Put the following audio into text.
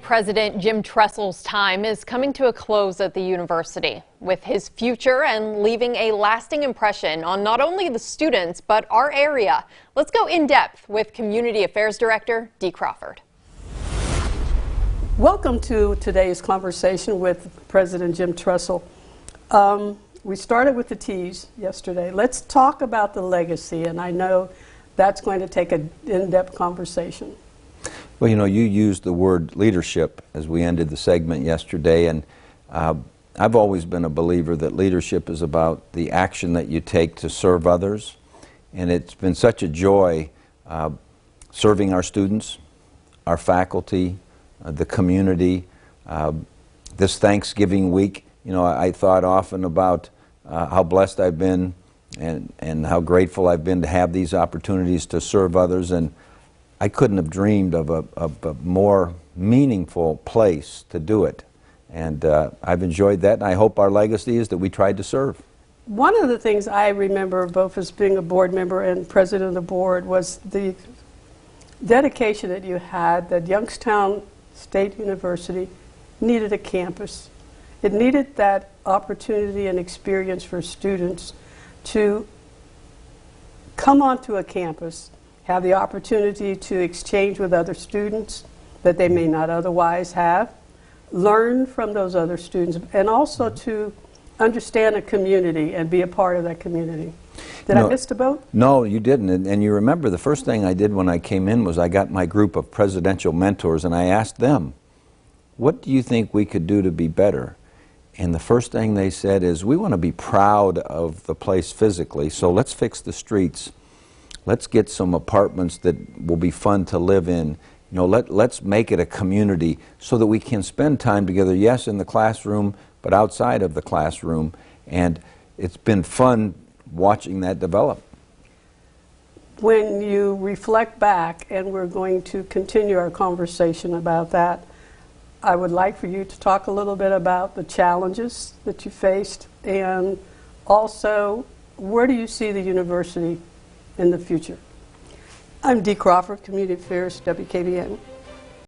President Jim Tressel's time is coming to a close at the university, with his future and leaving a lasting impression on not only the students, but our area. Let's go in depth with Community Affairs Director Dee Crawford. Welcome to today's conversation with President Jim Tressel. We started with the T's yesterday. Let's talk about the legacy, and I know that's going to take an in-depth conversation. Well, you know, you used the word leadership as we ended the segment yesterday, and I've always been a believer that leadership is about the action that you take to serve others, and it's been such a joy serving our students, our faculty, the community. This Thanksgiving week, you know, I thought often about how blessed I've been and how grateful I've been to have these opportunities to serve others, and I couldn't have dreamed of a more meaningful place to do it. And I've enjoyed that, and I hope our legacy is that we tried to serve. One of the things I remember, both as being a board member and president of the board, was the dedication that you had that Youngstown State University needed a campus. It needed that opportunity and experience for students to come onto a campus, have the opportunity to exchange with other students that they may not otherwise have, learn from those other students, and also to understand a community and be a part of that community. Did I miss the boat? No, you didn't. And you remember the first thing I did when I came in was I got my group of presidential mentors and I asked them, what do you think we could do to be better? And the first thing they said is, we want to be proud of the place physically, so let's fix the streets. Let's get some apartments that will be fun to live in. You know, let's make it a community so that we can spend time together, yes, in the classroom, but outside of the classroom. And it's been fun watching that develop. When you reflect back, and we're going to continue our conversation about that, I would like for you to talk a little bit about the challenges that you faced, and also, where do you see the university in the future? I'm Dee Crawford, Community Affairs, WKBN.